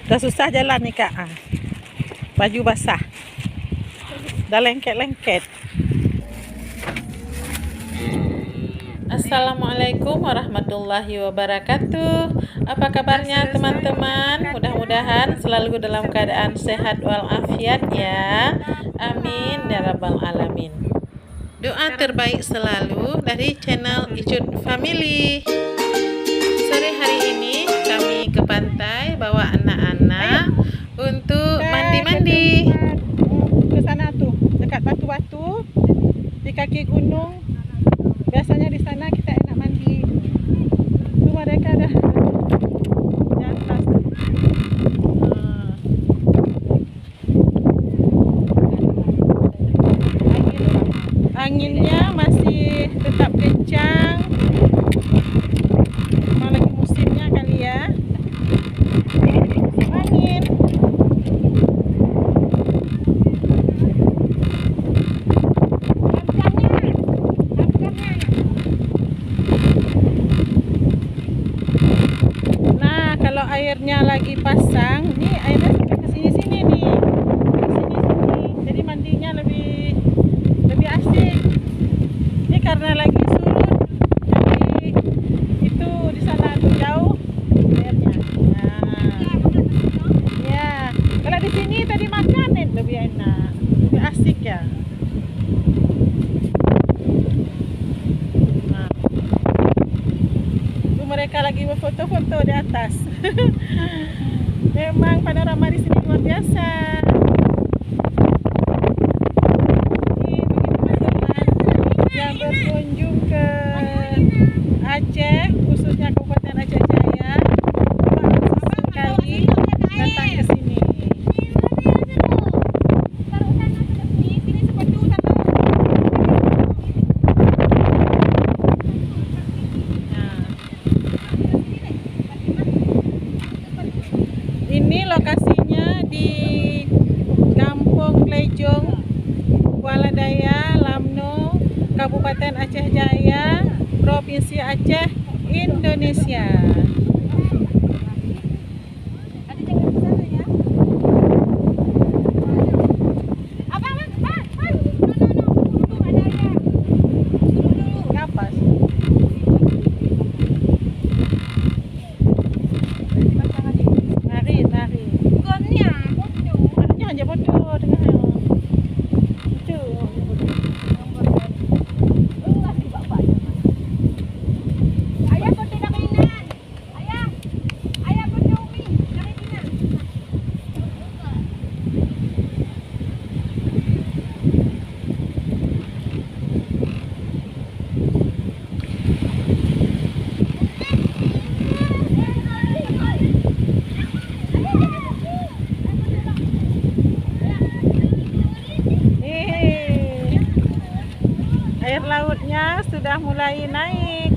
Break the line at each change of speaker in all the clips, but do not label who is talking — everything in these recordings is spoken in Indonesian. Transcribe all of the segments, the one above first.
Udah susah jalan nih Kak. Baju basah. Udah lengket-lengket. Assalamualaikum warahmatullahi wabarakatuh. Apa kabarnya teman-teman? Mudah-mudahan selalu dalam keadaan sehat walafiat ya. Amin ya rabbal alamin. Doa terbaik selalu dari channel Icut Family. Sore hari ini kami ke pantai bawa anak-anak untuk mandi-mandi. Ke sana tuh, dekat batu-batu di kaki gunung. Biasanya di sana kita enak mandi. Tuh mereka dah di atas. Anginnya masih tetap kencang. Memang lagi musimnya kali ya. Musim angin. Nah, kalau airnya lagi pasang, nih airnya sampai ke sini-sini nih. Ke sini-sini. Jadi mandinya lebih asik. Ini karena lagi surut. Jadi itu di sana tuh jauh airnya. Nah. Ya, kalau di sini tadi makan lebih enak. Lebih asik ya. Nah. Tuh mereka lagi berfoto-foto di atas. Memang panorama di sini luar biasa. Yang berkunjung ke Aceh, khususnya Kabupaten Aceh Jaya, sekali datang ke sini. Nah, ini lokasinya di Kampung Lejong, Kuala Daya, Lamno, Kabupaten Aceh Jaya, Provinsi Aceh, Indonesia. Kapas. Nari. Makanya aja bodoh dengan air lautnya sudah mulai naik.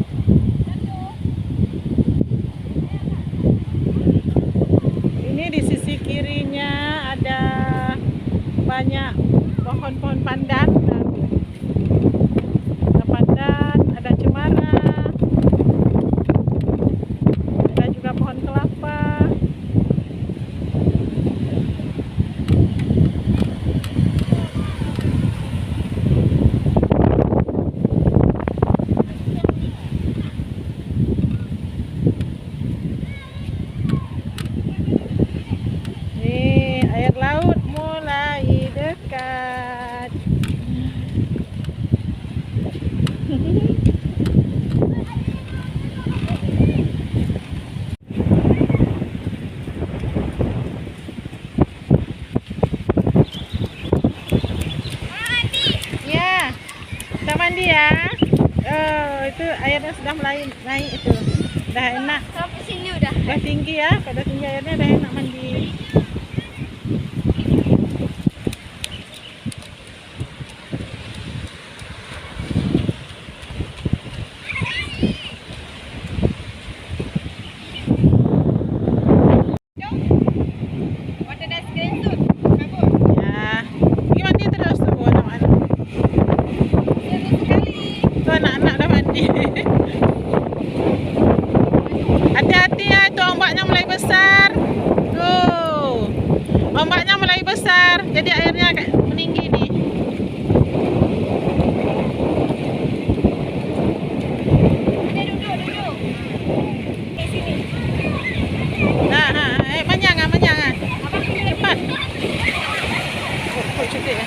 Ini di sisi kirinya ada banyak pohon-pohon pandan. Ada pandan, ada cemara, ada juga pohon kelapa. Air laut mulai dekat. Ya, kita mandi ya. Oh, itu airnya sudah mulai naik itu. Udah enak.
Sampai sini udah.
Udah tinggi ya, pada tinggi airnya udah enak mandi. Ya, ini mandi terus tuh anak-anak. Tuh anak-anak udah mandi. Hati-hati ya, itu ombaknya mulai besar. Tuh. Ombaknya mulai besar, jadi airnya kayak meninggi nih.
Duduk. Sini.
Nah, manyang. Cepat. Kok cukup ya?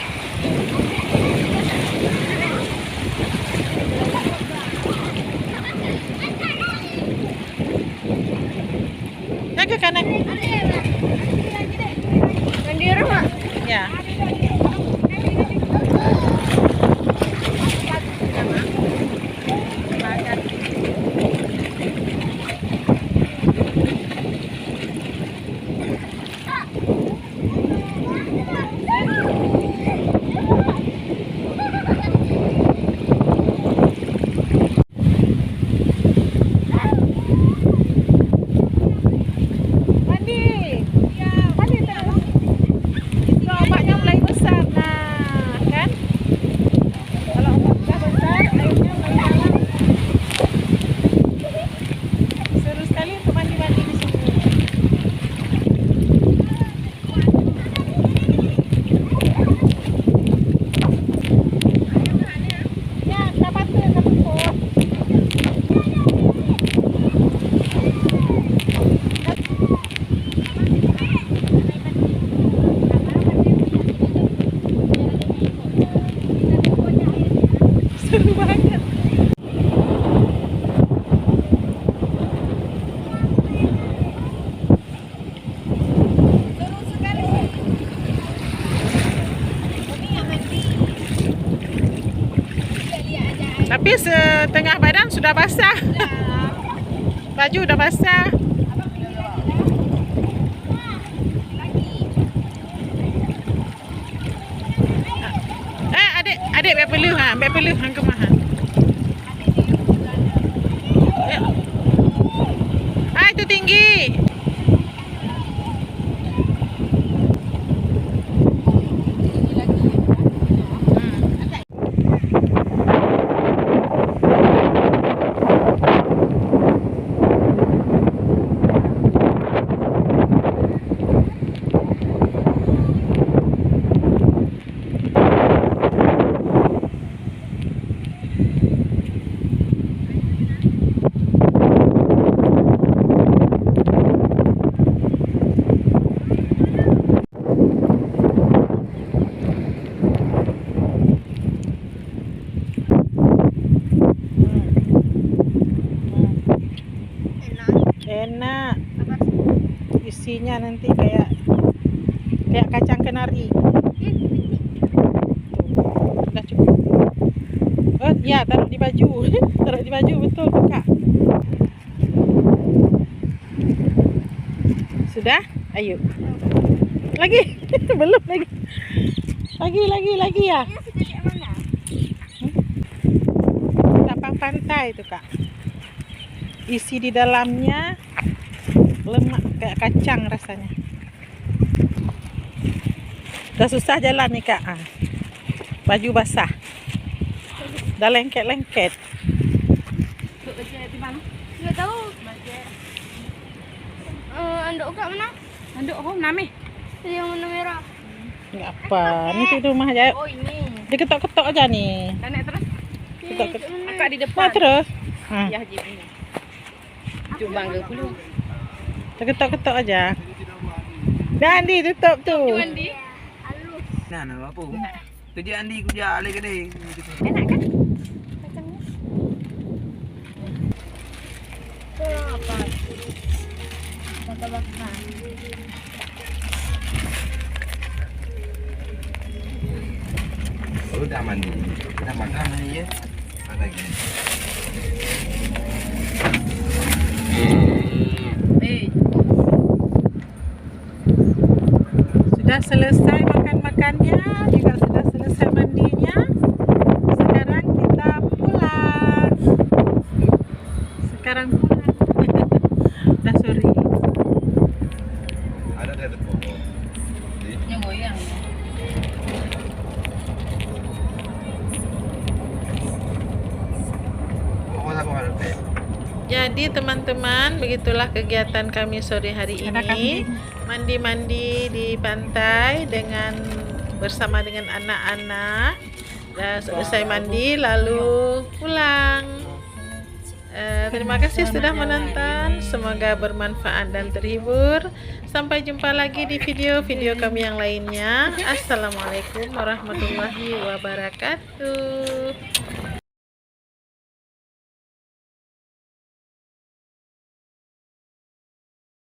Yang ke kanan.
Mandi rumah.
Ya. Ombaknya mulai besar, nah kan? Kalau ombaknya besar, airnya mulai dalam. Seru sekali untuk mandi-mandi di sini. Ya, dapat tuh. Seru banget.
Seru sekali. Ini yang mandi. Lihat aja.
Tapi setengah badan sudah basah. Baju udah basah. Adik biar peluh hang kemah. Itu tinggi. Enak. Isinya nanti kayak kacang kenari. Udah cukup. Oh ya, taruh di baju. Taruh di baju, betul tuh Kak. Sudah? Ayo. Lagi? Belum lagi. Lagi ya. Tapang pantai itu Kak. Isi di dalamnya lemak kayak kacang rasanya. Udah susah jalan nih Kak. Baju basah. Udah lengket-lengket.
Di mana? Nggak tahu. Anduk Kak mana? Anduk name. Yang warna merah.
Enggak apa. Ini di rumah aja.
Oh ini.
Diketok-ketok aja nih.
Naik terus.
Ketok-ketok.
Akak di
Nah,
depan.
terus.
Ya Haji ini. Cuma bangga dulu.
Ketok-ketok aja. Andi tutup tuh.
Andi. Halus.
Nah, nama apa? Kerja Andi kerja alih kedai.
Enak kan? Kacangnya. Apa? Bakar-bakar.
Oh, dah mandi. Dah makan ni ya. Ada lagi.
Sudah selesai makan-makannya, juga sudah selesai mandinya. Sekarang kita pulang. Udah sore.
Ada di atas pokok.
Yang goyang.
Pokok apa ada teh?
Jadi Jadi teman-teman, begitulah kegiatan kami sore hari ini. Mandi-mandi di pantai bersama dengan anak-anak. Dan selesai mandi lalu pulang. Terima kasih sudah menonton. Semoga bermanfaat dan terhibur. Sampai jumpa lagi di video-video kami yang lainnya. Assalamualaikum warahmatullahi wabarakatuh.